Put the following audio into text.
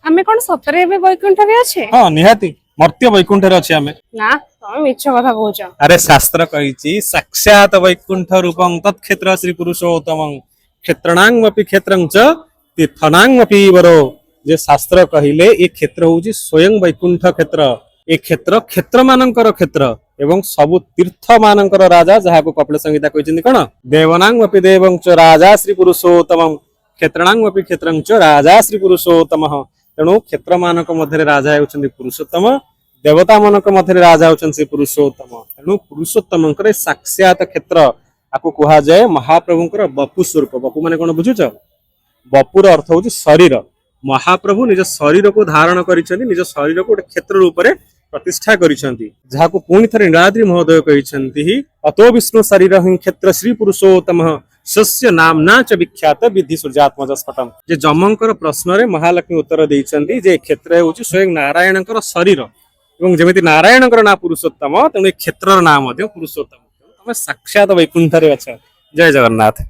आमे कोन सतरे एबे वैकुंठ रे अछि हाँ निहाती मर्त्य वैकुंठ रे अछि आमे ना तमे मिछ कथा कहूछ अरे शास्त्र कहिछि साक्षात वैकुंठ रूपं तत्क्षेत्र श्री पुरुषोत्तमं क्षेत्रणांगमपि क्षेत्रं च तीर्थनांगमपि वरो जे शास्त्र कहिले ए क्षेत्र होछि स्वयं वैकुंठ क्षेत्र ए क्षेत्र क्षेत्र मानकर क्षेत्र एवं सबु तीर्थ मानकर राजा जहाको कपिल संहिता कहिछन्ति कोन देवनांगमपि देवं च राजा श्री पुरुषोत्तमं क्षेत्रणांगमपि क्षेत्रं च राजा श्री पुरुषोत्तमः तेणु क्षेत्र मानक मध्य राजा हेउछन्ति पुरुषोत्तम देवता मानक मध्य राजा होउछन्ति पुरुषोत्तम तेणु पुरुषोत्तमंकर साक्षात क्षेत्र आको कुहा जाय महाप्रभुंकर बपु स्वरूप बपु माने कोन बुझुछ बपुर अर्थ होछि शरीर महाप्रभु निज शरीर को धारण करिछन्ति निज शरीर को क्षेत्र रूप रे प्रतिष्ठा करिछन्ति जहाको पुनि थरे नीलाद्रि महोदय कहिछन्ति अतो विष्णु शरीर हि क्षेत्र श्री पुरुषोत्तमः सस्य नामना च विख्यात विधि सूर्यात्मज स्फटम जे जमंकर प्रश्न रे महालक्ष्मी उत्तर दैछन्ति जे क्षेत्र होछि स्वयं नारायणकर शरीर एवं जेमिति नारायणकर ना पुरुषोत्तम तेणु क्षेत्रर नाम पुरुषोत्तम तमे साक्षात वैकुंठ रे अछ जय जगन्नाथ।